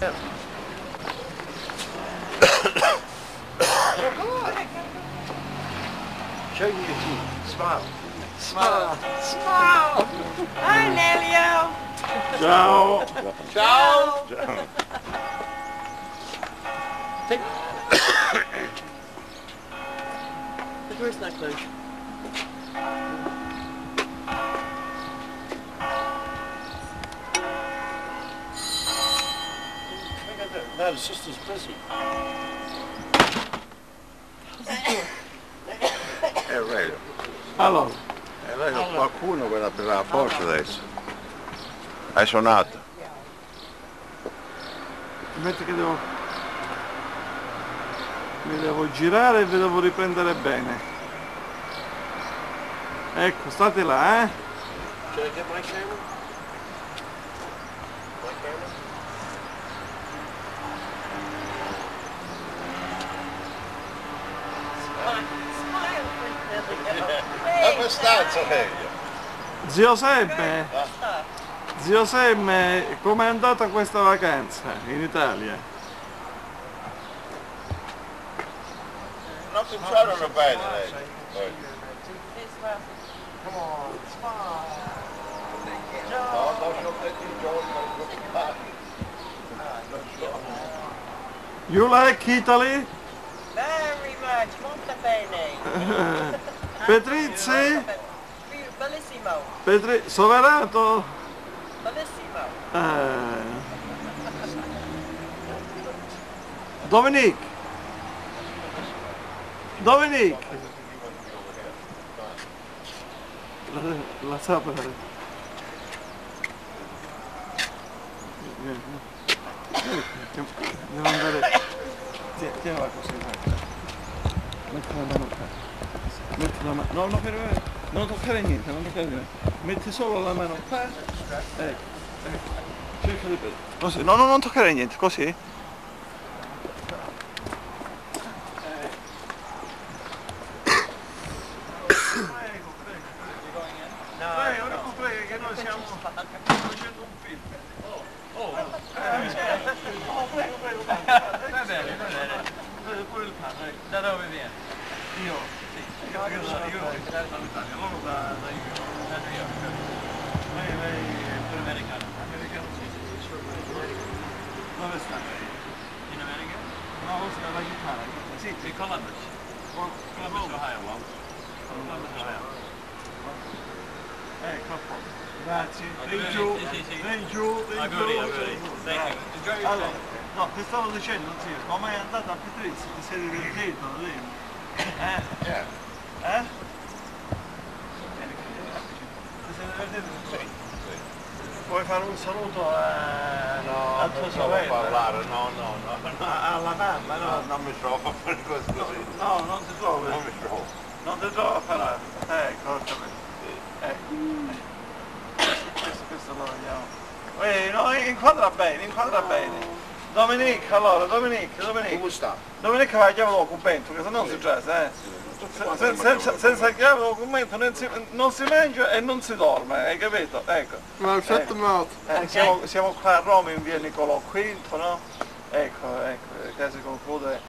Show me your teeth. Smile. Smile. Smile. Hi, Nelio. Ciao. Ciao. Take. The door's not closed. No, the sister's busy. Vero. Allora. Lei ha qualcuno per aprire la porta adesso. Hai suonato? Metti che mi devo girare e vi devo riprendere bene. Ecco, state là, eh? Should I get my camera? My camera? Come sta Zorelia? Zio Semme, Zio Semme, com'è andata questa vacanza in Italia? Non cominciarono bene lei. Come on, smile. No, non so che ti giorno. You like Italy? Very much, molto bene. Petrizzi? Bellissimo. Soverato? Bellissimo. Dominique? Dominique? La sapere. Devo andare. Tienila così. Metti la mano qua. Metti la mano. No, no, non toccare niente, non toccare niente. Metti solo la mano qua. Ecco. Cerca di prendere. Così. No, no, non toccare niente, così. Prego, che noi stiamo facendo un film. Prego. Va bene. Pure il padre. Da dove viene? Io dall'Italia, loro da New York. Lei è Pure americano. americano, sì. Dove sta lei? In America? No, la chitarra. Sì, In Columbus. Columbus, Ohio. Columbus, Ohio. ecco a posto. Grazie. Lei giù. Auguri. Thank you. Enjoy your Allora, stay. no, ti stavo dicendo, zio, come è andata a Petrizzi? Ti sei divertito lì? Eh? Ti sei divertito? Sì. Vuoi fare un saluto No, al tuo non so sorella? parlare, no. Alla mamma, no? Non mi trovo a fare cose così. No, non ti trovi? Non mi trovo. Non ti trovo a parlare? Ecco, ho capito. Ecco. Questo lo vediamo. No, inquadra bene. Dominique, allora, Dominique. Come sta? Dominique va a chiave documento, che se no non succede, Senza chiave documento non si mangia e non si dorme, hai capito? Ecco. Ma il fatto molto. Siamo qua a Roma in via Niccolò V, no? Ecco, che si conclude